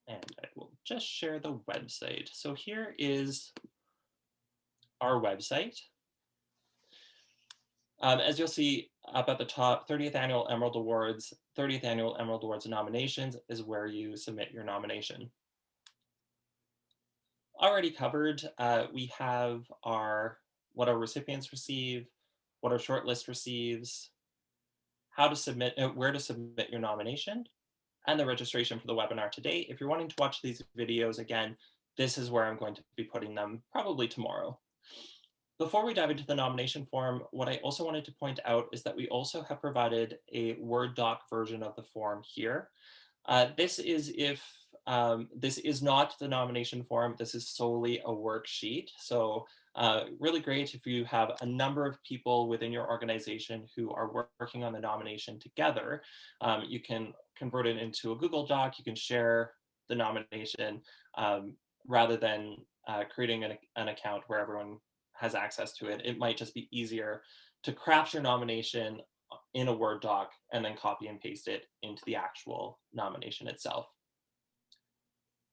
And I will just share the website. So here is our website. As you'll see up at the top, 30th Annual Emerald Awards, 30th Annual Emerald Awards nominations is where you submit your nomination. Already covered, we have what our recipients receive, what our shortlist receives, how to submit, where to submit your nomination, and the registration for the webinar today. If you're wanting to watch these videos again, this is where I'm going to be putting them probably tomorrow. Before we dive into the nomination form, what I also wanted to point out is that we also have provided a Word doc version of the form here. This is if this is not the nomination form, this is solely a worksheet. So really great if you have a number of people within your organization who are working on the nomination together. You can convert it into a Google Doc, you can share the nomination rather than creating an account where everyone has access to it. It might just be easier to craft your nomination in a Word doc and then copy and paste it into the actual nomination itself.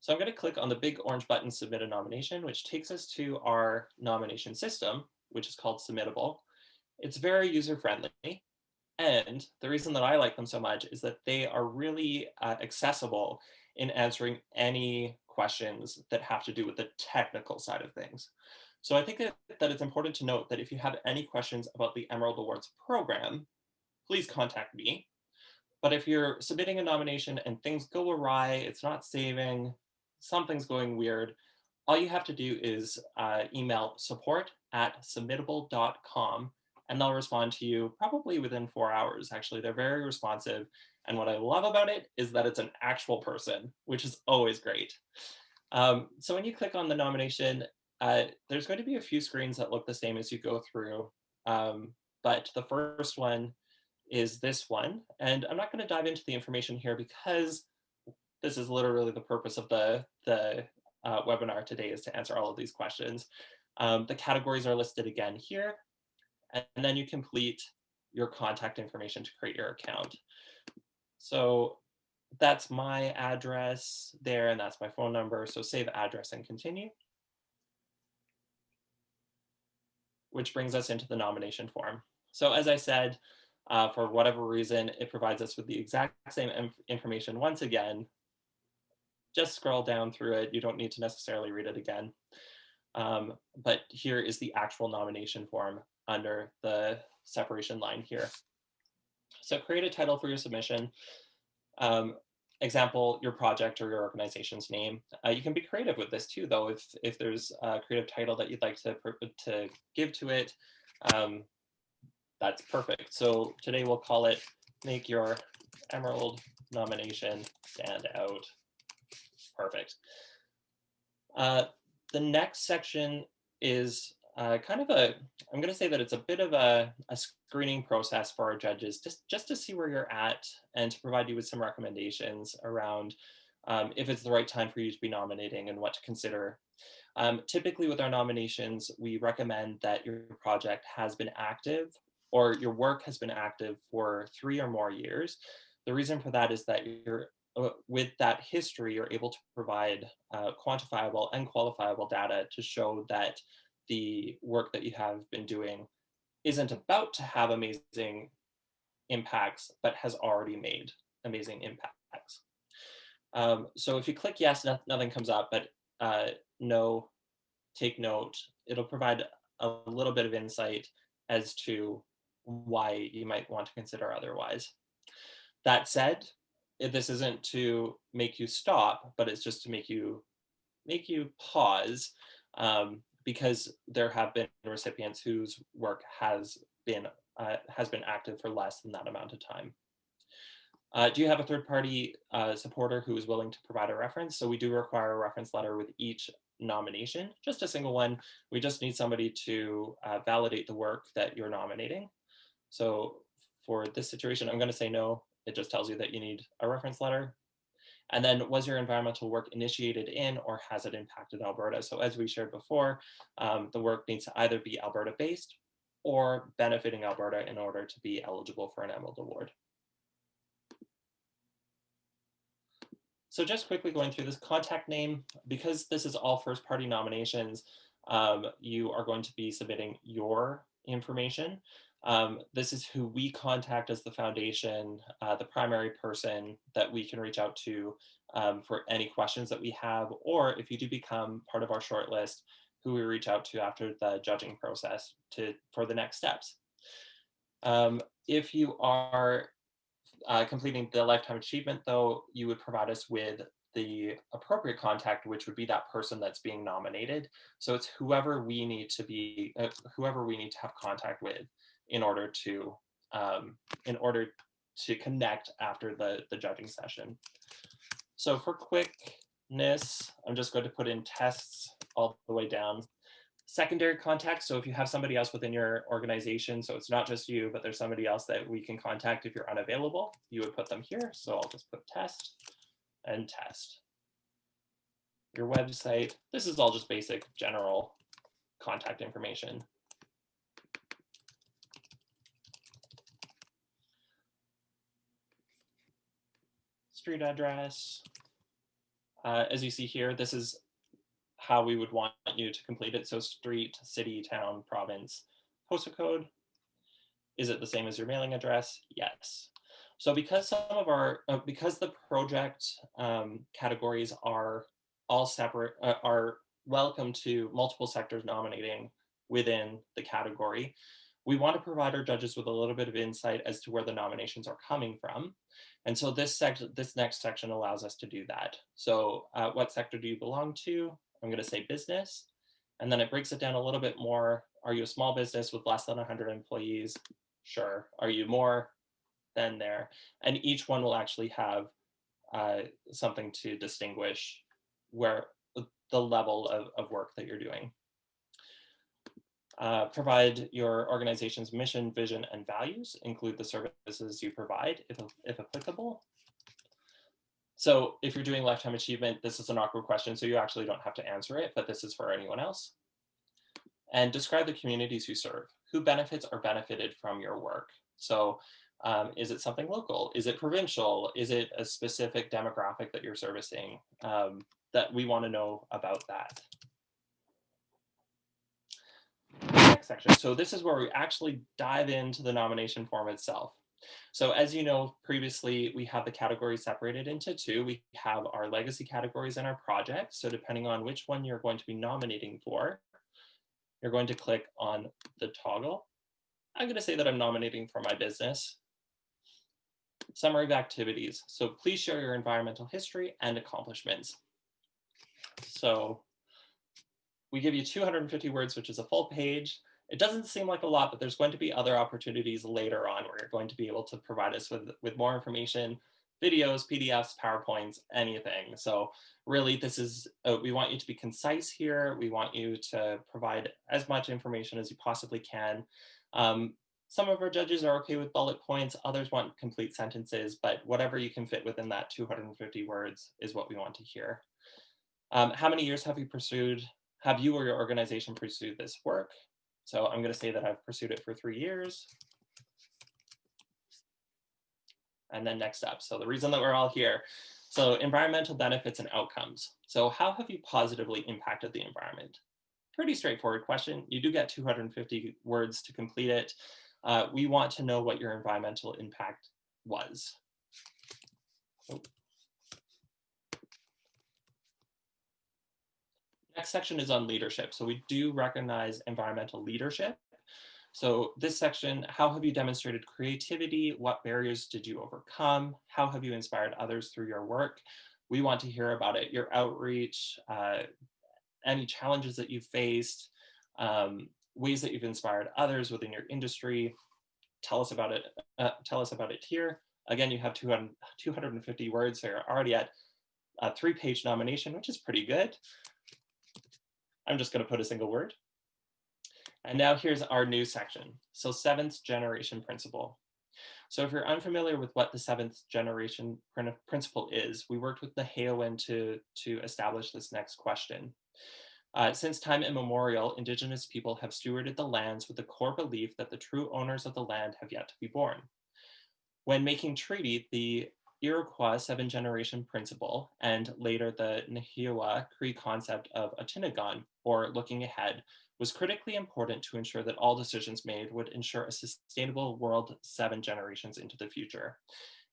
So I'm going to click on the big orange button, Submit a Nomination, which takes us to our nomination system, which is called Submittable. It's very user-friendly. And the reason that I like them so much is that they are really accessible in answering any questions that have to do with the technical side of things. So I think that it's important to note that if you have any questions about the Emerald Awards program, please contact me. But if you're submitting a nomination and things go awry, it's not saving, something's going weird, all you have to do is email support@submittable.com and they'll respond to you probably within 4 hours. Actually, they're very responsive. And what I love about it is that it's an actual person, which is always great. So when you click on the nomination, there's going to be a few screens that look the same as you go through. But the first one is this one. And I'm not going to dive into the information here because this is literally the purpose of the webinar today, is to answer all of these questions. The categories are listed again here. And then you complete your contact information to create your account. So that's my address there, and that's my phone number. So save address and continue. Which brings us into the nomination form. So as I said, for whatever reason, it provides us with the exact same information once again. Just scroll down through it. You don't need to necessarily read it again. But here is the actual nomination form under the separation line here. So create a title for your submission. Example, your project or your organization's name. You can be creative with this too, though. If there's a creative title that you'd like to give to it, that's perfect. So today we'll call it Make Your Emerald Nomination Stand Out. Perfect. The next section is kind of I'm going to say that it's a bit of a screening process for our judges, just to see where you're at and to provide you with some recommendations around if it's the right time for you to be nominating and what to consider. Typically with our nominations, we recommend that your project has been active or your work has been active for 3 or more years. The reason for that is that with that history, you're able to provide quantifiable and qualifiable data to show that the work that you have been doing isn't about to have amazing impacts, but has already made amazing impacts. So if you click yes, nothing comes up, but no, take note. It'll provide a little bit of insight as to why you might want to consider otherwise. That said, this isn't to make you stop, but it's just to make you pause, because there have been recipients whose work has been active for less than that amount of time. Do you have a third-party supporter who is willing to provide a reference? So we do require a reference letter with each nomination, just a single one. We just need somebody to validate the work that you're nominating. So for this situation, I'm going to say no. It just tells you that you need a reference letter. And then, was your environmental work initiated in or has it impacted Alberta? So as we shared before, the work needs to either be Alberta-based or benefiting Alberta in order to be eligible for an Emerald Award. So just quickly going through this contact name, because this is all first party nominations, you are going to be submitting your information. This is who we contact as the foundation, the primary person that we can reach out to for any questions that we have, or if you do become part of our shortlist, who we reach out to after the judging process for the next steps. If you are completing the lifetime achievement, though, you would provide us with the appropriate contact, which would be that person that's being nominated. So it's whoever we need to have contact with in order to in order to connect after the judging session. So for quickness, I'm just going to put in tests all the way down. Secondary contact, so if you have somebody else within your organization, so it's not just you, but there's somebody else that we can contact if you're unavailable, you would put them here. So I'll just put test and test. Your website, this is all just basic general contact information. Street address. As you see here, this is how we would want you to complete it. So street, city, town, province, postal code. Is it the same as your mailing address? Yes. So because because the project categories are all separate, are welcome to multiple sectors nominating within the category, we want to provide our judges with a little bit of insight as to where the nominations are coming from. And so this next section allows us to do that. So what sector do you belong to? I'm going to say business. And then it breaks it down a little bit more. Are you a small business with less than 100 employees? Sure. Are you more than there? And each one will actually have something to distinguish where the level of work that you're doing. Provide your organization's mission, vision, and values. Include the services you provide, if applicable. So if you're doing lifetime achievement, this is an awkward question, so you actually don't have to answer it, but this is for anyone else. And describe the communities you serve. Who benefits or benefited from your work? So is it something local? Is it provincial? Is it a specific demographic that you're servicing? That we want to know about that. Next section. So this is where we actually dive into the nomination form itself. So as you know, previously we have the categories separated into two. We have our legacy categories and our projects. So depending on which one you're going to be nominating for, you're going to click on the toggle. I'm going to say that I'm nominating for my business. Summary of activities. So please share your environmental history and accomplishments. So we give you 250 words, which is a full page. It doesn't seem like a lot, but there's going to be other opportunities later on where you're going to be able to provide us with more information, videos, PDFs, PowerPoints, anything. So really this is, we want you to be concise here. We want you to provide as much information as you possibly can. Some of our judges are okay with bullet points, others want complete sentences, but whatever you can fit within that 250 words is what we want to hear. How many years have you or your organization pursued this work? So I'm going to say that I've pursued it for 3 years. And then next up, so the reason that we're all here. So environmental benefits and outcomes. So how have you positively impacted the environment? Pretty straightforward question. You do get 250 words to complete it. We want to know what your environmental impact was. Oh. Next section is on leadership. So we do recognize environmental leadership. So this section, how have you demonstrated creativity? What barriers did you overcome? How have you inspired others through your work? We want to hear about it, your outreach, any challenges that you've faced, ways that you've inspired others within your industry. Tell us about it. Tell us about it here. Again, you have 250 words, so you're already at a 3-page nomination, which is pretty good. I'm just going to put a single word. And now here's our new section. So 7th generation principle. So if you're unfamiliar with what the 7th generation principle is, we worked with the Heowen to establish this next question. Since time immemorial, Indigenous people have stewarded the lands with the core belief that the true owners of the land have yet to be born. When making treaty, the Iroquois seven-generation principle, and later the Nahiwa Cree concept of Atinagon, or looking ahead, was critically important to ensure that all decisions made would ensure a sustainable world 7 generations into the future.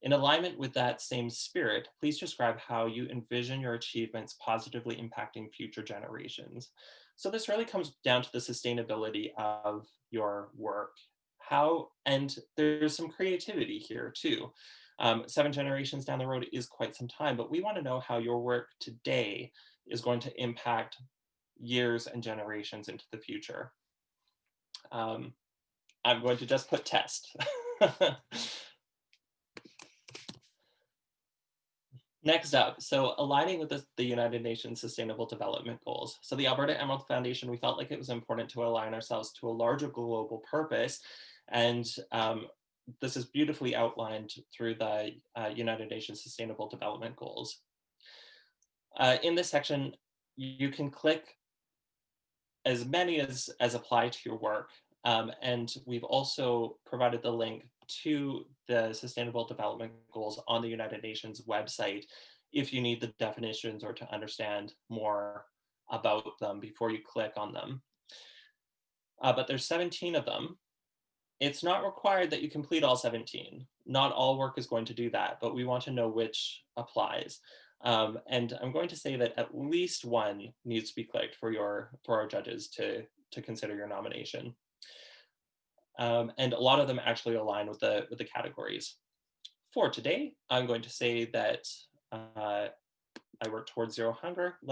In alignment with that same spirit, please describe how you envision your achievements positively impacting future generations. So this really comes down to the sustainability of your work. How, and there's some creativity here too. 7 generations down the road is quite some time, but we want to know how your work today is going to impact years and generations into the future. Um, I'm going to just put test. Next up, so aligning with the United Nations Sustainable Development Goals. So the Alberta Emerald Foundation, we felt like it was important to align ourselves to a larger global purpose. And this is beautifully outlined through the United Nations Sustainable Development Goals. In this section, you can click as many as apply to your work. And we've also provided the link to the Sustainable Development Goals on the United Nations website if you need the definitions or to understand more about them before you click on them. But there's 17 of them. It's not required that you complete all 17. Not all work is going to do that, but we want to know which applies. And I'm going to say that at least one needs to be clicked for our judges to consider your nomination. And a lot of them actually align with the categories. For today, I'm going to say that I work towards zero hunger, love